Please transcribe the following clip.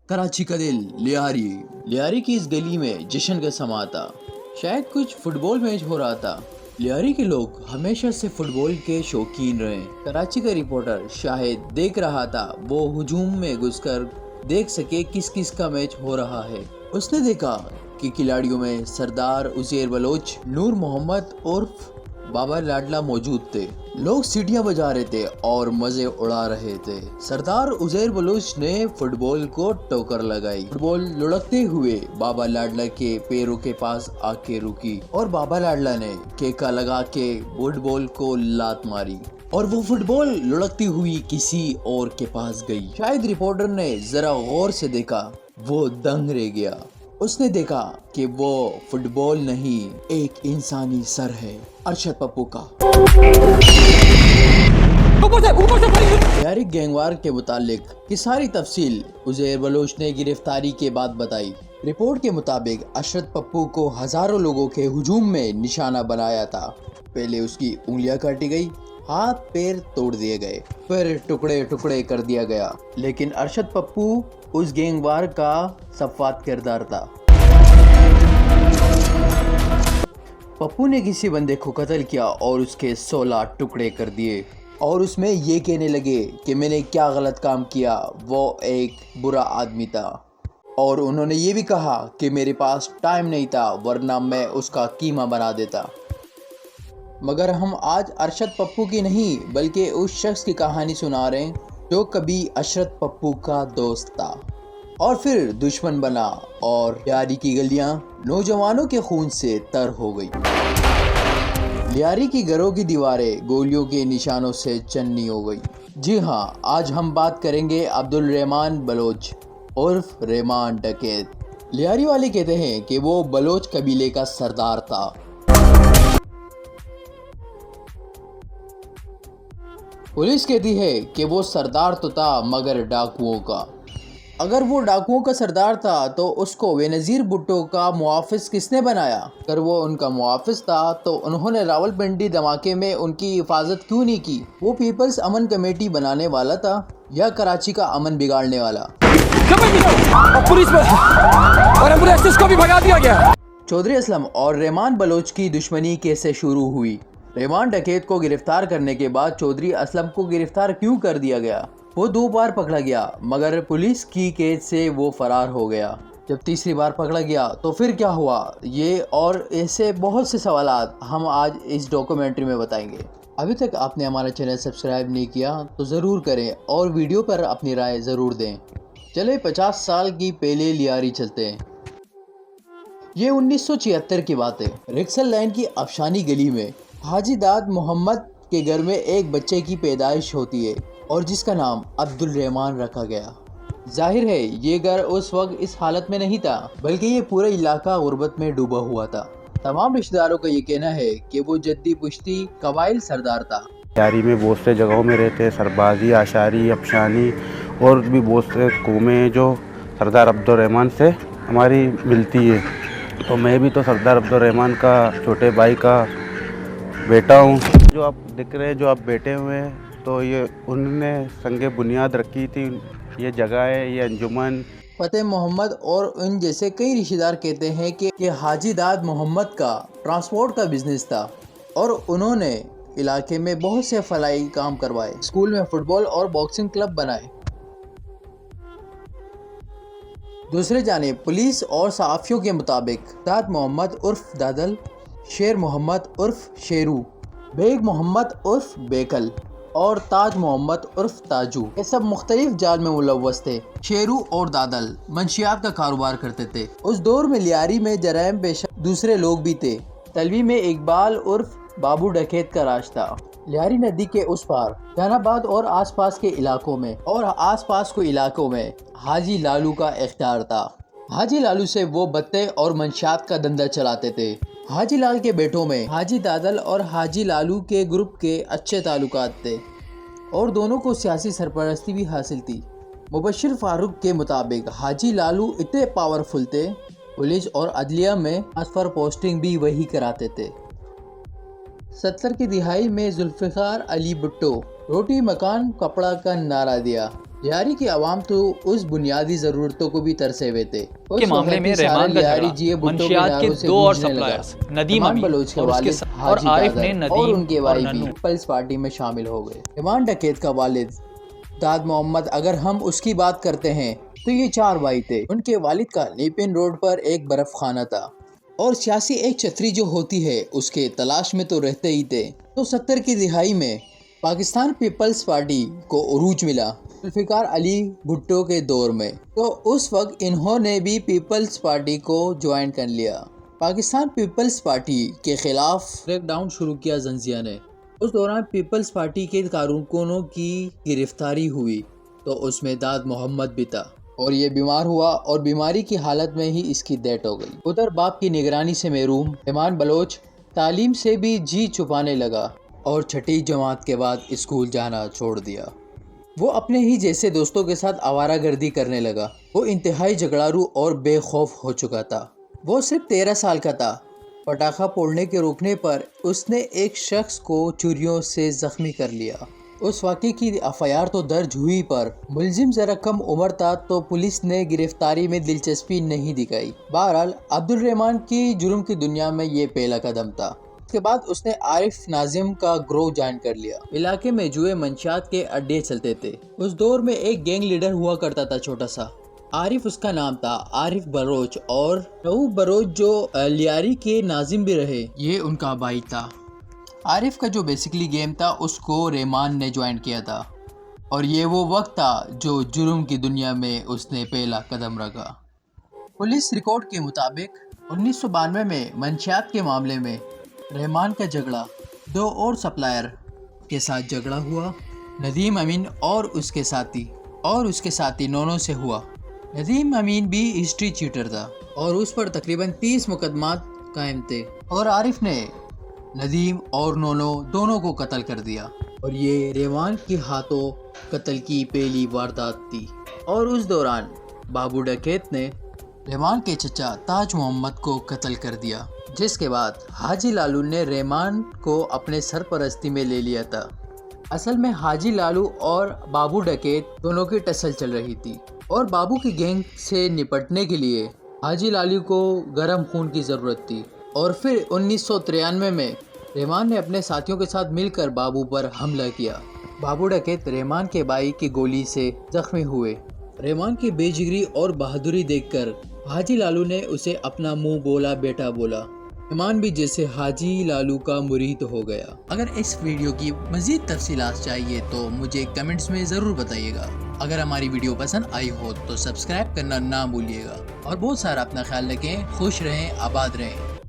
कराची का दिल लियारी। लियारी की इस गली में जश्न का समा था। शायद कुछ फुटबॉल मैच हो रहा था। लियारी के लोग हमेशा से फुटबॉल के शौकीन रहे। कराची का रिपोर्टर शाहिद देख रहा था वो हुजूम में घुसकर देख सके किस किस का मैच हो रहा है। उसने देखा कि खिलाड़ियों में सरदार उज़ैर बलोच, नूर मोहम्मद उर्फ बाबा लाडला मौजूद थे। लोग सीटियां बजा रहे थे और मजे उड़ा रहे थे। सरदार उज़ैर बलोच ने फुटबॉल को टोकर लगाई। फुटबॉल लुढ़कते हुए बाबा लाडला के पैरों के पास आके रुकी और बाबा लाडला ने केका लगा के फुटबॉल को लात मारी और वो फुटबॉल लुढ़कती हुई किसी और के पास गई। शायद रिपोर्टर ने जरा गौर से देखा, वो दंग रह गया। उसने देखा कि वो फुटबॉल नहीं, एक इंसानी सर है, अरशद पप्पू का। लियारी गैंगवार के मुतालिक की सारी तफसील उज़ैर बलोच ने गिरफ्तारी के बाद बताई। रिपोर्ट के मुताबिक अरशद पप्पू को हजारों लोगों के हुजूम में निशाना बनाया था। पहले उसकी उंगलियां काटी गई, हाथ पैर तोड़ दिए गए, फिर टुकड़े टुकड़े कर दिया गया। लेकिन अरशद पप्पू उस गैंगवार का सफात किरदार था। पप्पू ने किसी बंदे को कत्ल किया और उसके 16 टुकड़े कर दिए और उसमें ये कहने लगे कि मैंने क्या गलत काम किया, वो एक बुरा आदमी था। और उन्होंने ये भी कहा कि मेरे पास टाइम नहीं था वरना मैं उसका कीमा बना देता। मगर हम आज अरशद पप्पू की नहीं बल्कि उस शख्स की कहानी सुना रहे हैं जो कभी अरशद पप्पू का दोस्त था और फिर दुश्मन बना और लियारी की गलियां नौजवानों के खून से तर हो गई। लियारी की घरों की दीवारें गोलियों के निशानों से चन्नी हो गई। जी हाँ, आज हम बात करेंगे अब्दुल रहमान बलोच उर्फ रहमान डकैत। लियारी वाले कहते हैं कि वो बलोच कबीले का सरदार था। पुलिस कहती है कि वो सरदार तो था मगर डाकुओं का। अगर वो डाकुओं का सरदार था तो उसको बेनज़ीर भुट्टो का मुआफ़िज़ किसने बनाया? अगर वो उनका मुआफ़िज़ था तो उन्होंने रावलपिंडी धमाके में उनकी हिफाजत क्यों नहीं की? वो पीपल्स अमन कमेटी बनाने वाला था या कराची का अमन बिगाड़ने वाला? पुलिस में और एम्बुलेंस को भी भगा दिया गया। चौधरी असलम और रहमान बलोच की दुश्मनी कैसे शुरू हुई? रहमान डकैत को गिरफ्तार करने के बाद चौधरी असलम को गिरफ्तार क्यों कर दिया गया? वो 2 बार पकड़ा गया मगर पुलिस की कैद से वो फरार हो गया। जब तीसरी बार पकड़ा गया तो फिर क्या हुआ? ये और ऐसे बहुत से सवालात हम आज इस डॉक्यूमेंट्री में बताएंगे। अभी तक आपने हमारा चैनल सब्सक्राइब नहीं किया तो ज़रूर करें और वीडियो पर अपनी राय ज़रूर दें। चले 50 साल की पहले लियारी चलते हैं। ये 1976 की बात है। रिक्सल लाइन की अफशानी गली में हाजी दाद मोहम्मद के घर में एक बच्चे की पैदाइश होती है और जिसका नाम अब्दुल रहमान रखा गया। जाहिर है ये घर उस वक्त इस हालत में नहीं था बल्कि ये पूरा इलाका गुर्बत में डूबा हुआ था। तमाम रिश्तेदारों का ये कहना है कि वो जद्दी पुश्ती कबाइल सरदार था। लियारी में बहुत से जगहों में रहते हैं, सरबाजी, आशारी, अफशानी और भी बहुत से कौमें जो सरदार अब्दुल रहमान से हमारी मिलती है। तो मैं भी तो सरदार अब्दुल रहमान का छोटे भाई का बेटा हूँ। जो आप दिख रहे हैं, जो आप बैठे हुए हैं, तो ये उन्होंने संगे बुनियाद रखी थी। ये जगह है, ये अंजुमन। फतेह मोहम्मद और उन जैसे कई रिश्तेदार कहते हैं कि हाजी दाद मोहम्मद का ट्रांसपोर्ट का बिजनेस था और उन्होंने इलाके में बहुत से फलाई काम करवाए, स्कूल में फुटबॉल और बॉक्सिंग क्लब बनाए। दूसरे जानिब पुलिस और सहाफ़ियों के मुताबिक दाद मोहम्मद उर्फ दादल, शेर मोहम्मद उर्फ शेरू, बेग मोहम्मद उर्फ बेकल और ताज मोहम्मद उर्फ ताजू, ये सब मुख्तलिफ जाल में मुलव्वस थे। शेरू और दादल मंशियात का कारोबार करते थे। उस दौर में लियारी में जराइम पेशा दूसरे लोग भी थे। तलवी में इकबाल उर्फ बाबू डकैत का राज था। लियारी नदी के उस पार जहानाबाद और आसपास के इलाकों में हाजी लालू का इख्तियार था। हाजी लालू से वो बत्ते और मंशियात का धंधा चलाते थे। हाजी लाल के बेटों में हाजी दादल और हाजी लालू के ग्रुप के अच्छे ताल्लुकात थे और दोनों को सियासी सरपरस्ती भी हासिल थी। मुबशिर फारूक के मुताबिक हाजी लालू इतने पावरफुल थे, पुलिस और अदलिया में ट्रांसफर पोस्टिंग भी वही कराते थे। 70 की दिहाई में जुल्फ़िकार अली भुट्टो रोटी मकान कपड़ा का नारा दिया। लिहारी की आवाम तो उस बुनियादी जरूरतों को भी तरसे हुए थे। के मामले में रहमान का झगड़ा मंशियात के दो और सप्लायर्स नदीम अमीन बलोच के और वालिद उसके और हाजी आरिफ ने कादर और नदीम उनके और भाई भी नन्नू पीपल्स पार्टी में शामिल हो गए। रहमान डकैत का वालिद दाद मोहम्मद, अगर हम उसकी बात करते हैं तो ये 4 भाई थे। उनके वालिद का नेपियन रोड पर एक बर्फ खाना था और सियासी एक छतरी जो होती है उसके तलाश में तो रहते ही थे। तो 70 की दिहाई में पाकिस्तान पीपल्स पार्टी को उरूज मिला जुल्फ़िकार अली भुट्टो के दौर में। तो उस वक्त इन्होंने भी पीपल्स पार्टी को ज्वाइन कर लिया। पाकिस्तान पीपल्स पार्टी के खिलाफ ब्रेकडाउन शुरू किया जंजिया ने। उस दौरान पीपल्स पार्टी के कारकुनों की गिरफ्तारी हुई तो उसमें दाद मोहम्मद भी था और ये बीमार हुआ और बीमारी की हालत में ही इसकी डेथ हो गई। उधर बाप की निगरानी से महरूम रहमान बलोच तालीम से भी जी छुपाने लगा और छठी जमात के बाद स्कूल जाना छोड़ दिया। वो अपने ही जैसे दोस्तों के साथ आवारागर्दी करने लगा। वो इंतहाई झगड़ालू और बेखौफ हो चुका था। वो सिर्फ 13 साल का था। पटाखा फोड़ने के रोकने पर उसने एक शख्स को छुरियों से जख्मी कर लिया। उस वाक़े की एफआईआर तो दर्ज हुई पर मुलजिम ज़रा कम उम्र था तो पुलिस ने गिरफ्तारी में दिलचस्पी नहीं दिखाई। बहरहाल अब्दुल रहमान की जुर्म की दुनिया में ये पहला कदम था। उसके बाद उसने आरिफ नाजिम का ग्रोह ज्वाइन कर लिया। इलाके में जुए मंशात के अड्डे चलते थे। उस दौर में एक गैंग लीडर हुआ करता था छोटा सा, आरिफ उसका नाम था। आरिफ बलोच और रऊफ बलोच जो लियारी के नाजिम भी रहे, ये उनका भाई था। आरिफ का जो बेसिकली गेम था उसको रहमान ने ज्वाइन किया था और ये वो वक्त था जो जुर्म की दुनिया में उसने पहला कदम रखा। पुलिस रिकॉर्ड के मुताबिक 1992 में मंशियात के मामले में रहमान का झगड़ा 2 और सप्लायर के साथ झगड़ा हुआ, नदीम अमीन और उसके साथी नोनो से हुआ। नदीम अमीन भी हिस्ट्री चीटर था और उस पर तकरीबन 30 मुकदमात कायम थे और आरिफ ने नदीम और नोनो दोनों को कत्ल कर दिया और ये रहमान के हाथों कत्ल की पहली वारदात थी। और उस दौरान बाबू डकैत ने रहमान के चचा ताज मोहम्मद को कत्ल कर दिया, जिसके बाद हाजी लालू ने रहमान को अपने सरपरस्ती में ले लिया था। असल में हाजी लालू और बाबू डकैत दोनों की टसल चल रही थी और बाबू की गैंग से निपटने के लिए हाजी लालू को गर्म खून की ज़रूरत थी। और फिर 1993 में रहमान ने अपने साथियों के साथ मिलकर बाबू पर हमला किया। बाबू डकैत रहमान के भाई की गोली से जख्मी हुए। रहमान की बेजिगरी और बहादुरी देखकर हाजी लालू ने उसे अपना मुंह बोला बेटा बोला। रहमान भी जैसे हाजी लालू का मुरीद हो गया। अगर इस वीडियो की मज़ीद तफसीलात चाहिए तो मुझे कमेंट्स में ज़रूर बताइएगा। अगर हमारी वीडियो पसंद आई हो तो सब्सक्राइब करना ना भूलिएगा और बहुत सारा अपना ख्याल रखें। खुश रहें, आबाद रहें।